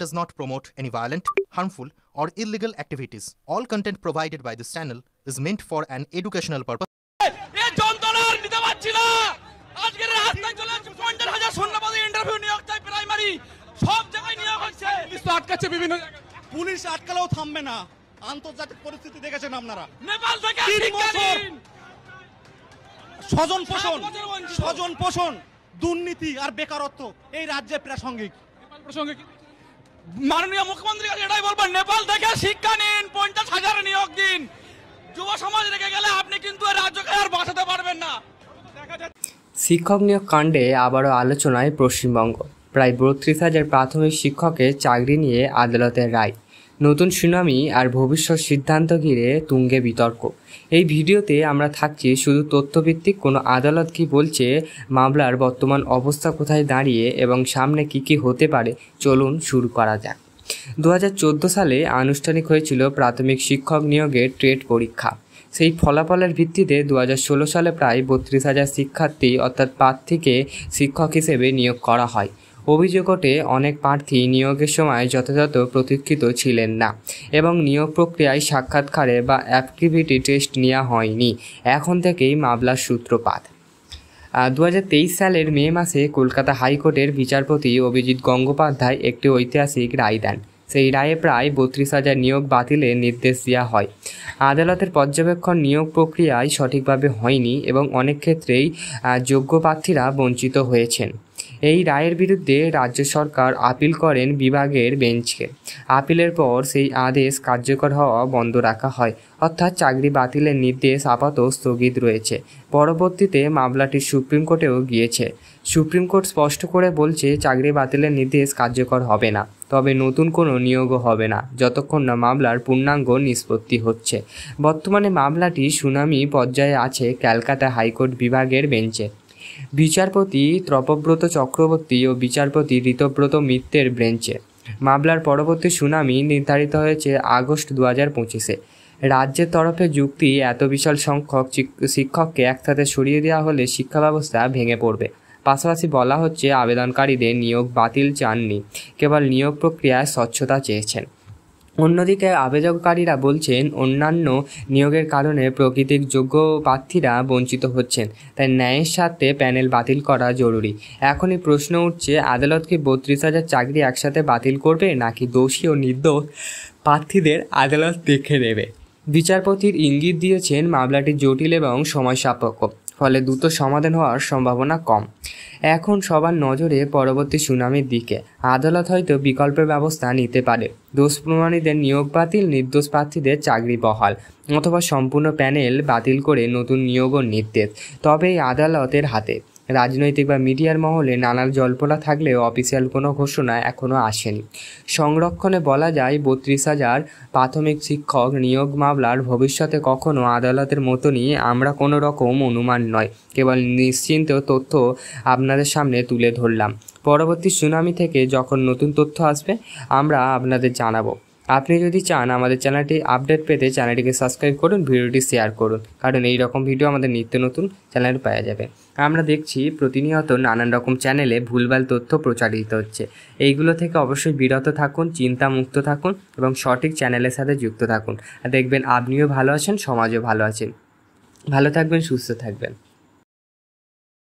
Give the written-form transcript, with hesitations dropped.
does not promote any violent, harmful, or illegal activities. All content provided by this channel is meant for an educational purpose. Police আটকালেও থামবে না। আন্তর্জাতিক পরিস্থিতি দেখেছেন আপনারা। নেপাল থেকে স্বজন পোষণ, দুর্নীতি আর বেকারত্ব এই রাজ্যে প্রাসঙ্গিক। মাননীয় মুখ্যমন্ত্রী এটাই বলবেন, নেপাল থেকে শিক্ষা নিন, 50,000 নিয়োগ দিন। যুব সমাজ রেখে গেলে আপনি কিন্তু রাজ্যকে আর বাঁচাতে পারবেন না। শিক্ষক নিয়োগ কাণ্ডে আবারও আলোচনায় পশ্চিমবঙ্গ। প্রায় 32,000 প্রাথমিক শিক্ষকের চাকরি নিয়ে আদালতের রায়, নতুন সুনামি আর ভবিষ্যৎ সিদ্ধান্ত ঘিরে তুঙ্গে বিতর্ক। এই ভিডিওতে আমরা থাকছি শুধু তথ্যভিত্তিক, কোনো আদালত কি বলছে, মামলার বর্তমান অবস্থা কোথায় দাঁড়িয়ে এবং সামনে কি হতে পারে। চলুন শুরু করা যাক। 2014 সালে আনুষ্ঠানিক হয়েছিল প্রাথমিক শিক্ষক নিয়োগের টেট পরীক্ষা। সেই ফলাফলের ভিত্তিতে 2016 সালে প্রায় 32,000 শিক্ষার্থী অর্থাৎ প্রার্থীকে শিক্ষক হিসেবে নিয়োগ করা হয়। অভিযোগ ওঠে অনেক প্রার্থী নিয়োগের সময় যথাযথ প্রশিক্ষিত ছিলেন না এবং নিয়োগ প্রক্রিয়ায় সাক্ষাৎকারে বা অ্যাক্টিভিটি টেস্ট নেওয়া হয়নি। এখন থেকেই মামলার সূত্রপাত। 2023 সালের মে মাসে কলকাতা হাইকোর্টের বিচারপতি অভিজিৎ গঙ্গোপাধ্যায় একটি ঐতিহাসিক রায় দেন। সেই রায়ে প্রায় 32,000 নিয়োগ বাতিলের নির্দেশ দেওয়া হয়। আদালতের পর্যবেক্ষণ নিয়োগ প্রক্রিয়ায় সঠিকভাবে হয়নি এবং অনেক ক্ষেত্রেই যোগ্য প্রার্থীরা বঞ্চিত হয়েছেন। এই রায়ের বিরুদ্ধে রাজ্য সরকার আপিল করেন বিভাগের বেঞ্চকে। আপিলের পর সেই আদেশ কার্যকর হওয়া বন্ধ রাখা হয়, অর্থাৎ চাকরি বাতিলের নির্দেশ আপাতত স্থগিত রয়েছে। পরবর্তীতে মামলাটি সুপ্রিম কোর্টেও গিয়েছে। সুপ্রিম কোর্ট স্পষ্ট করে বলছে চাকরি বাতিলের নির্দেশ কার্যকর হবে না, তবে নতুন কোনো নিয়োগও হবে না যতক্ষণ না মামলার পূর্ণাঙ্গ নিষ্পত্তি হচ্ছে। বর্তমানে মামলাটি শুনানি পর্যায়ে আছে ক্যালকাটা হাইকোর্ট বিভাগের বেঞ্চে। বিচারপতি তপব্রত চক্রবর্তী ও বিচারপতি ঋতব্রত মিত্রের বেঞ্চে। মামলার পরবর্তী শুনানি নির্ধারিত হয়েছে আগস্ট 2025-এ। রাজ্যের তরফে যুক্তি, এত বিশাল সংখ্যক শিক্ষককে একসাথে সরিয়ে দেওয়া হলে শিক্ষা ব্যবস্থা ভেঙে পড়বে। পাশাপাশি বলা হচ্ছে আবেদনকারীদের নিয়োগ বাতিল চাননি, কেবল নিয়োগ প্রক্রিয়ায় স্বচ্ছতা চেয়েছেন। অন্যদিকে আবেদনকারীরা বলছেন অন্যান্য নিয়োগের কারণে প্রকৃতির যোগ্য প্রার্থীরা বঞ্চিত হচ্ছেন, তাই ন্যায়ের স্বার্থে প্যানেল বাতিল করা জরুরি। এখনই প্রশ্ন উঠছে, আদালত কি 32,000 চাকরি একসাথে বাতিল করবে, নাকি দোষী ও নির্দোষ প্রার্থীদের আদালত দেখে নেবে? বিচারপতির ইঙ্গিত দিয়েছেন মামলাটি জটিল এবং সময় সাপেক্ষ, ফলে দ্রুত সমাধান হওয়ার সম্ভাবনা কম। এখন সবার নজরে পরবর্তী শুনানির দিকে। আদালত হয়তো বিকল্পের ব্যবস্থা নিতে পারে, দোষ প্রমাণীদের নিয়োগ বাতিল, নির্দোষ প্রার্থীদের চাকরি বহাল, অথবা সম্পূর্ণ প্যানেল বাতিল করে নতুন নিয়োগের নির্দেশ। তবে এই আদালতের হাতে। রাজনৈতিক বা মিডিয়ার মহলে নানা জল্পনা থাকলেও অফিসিয়াল কোনো ঘোষণা এখনও আসেনি। সংরক্ষণে বলা যায় 32,000 প্রাথমিক শিক্ষক নিয়োগ মামলার ভবিষ্যতে কখনো আদালতের মতনই আমরা কোনো রকম অনুমান নয়, কেবল নিশ্চিন্ত তথ্য আপনাদের সামনে তুলে ধরলাম। পরবর্তী শুনানি থেকে যখন নতুন তথ্য আসবে আমরা আপনাদের জানাবো। আপনি যদি চান আমাদের চ্যানেলটি আপডেট পেতে চ্যানেলটিকে সাবস্ক্রাইব করুন, ভিডিওটি শেয়ার করুন, কারণ এই রকম ভিডিও আমাদের নিত্য নতুন চ্যানেলে পাওয়া যাবে। আমরা দেখছি প্রতিনিয়ত নানান রকম চ্যানেলে ভুলভাল তথ্য প্রচারিত হচ্ছে। এইগুলো থেকে অবশ্যই বিরত থাকুন, চিন্তামুক্ত থাকুন এবং সঠিক চ্যানেলের সাথে যুক্ত থাকুন। দেখবেন আপনিও ভালো আছেন, সমাজও ভালো আছেন। ভালো থাকবেন, সুস্থ থাকবেন।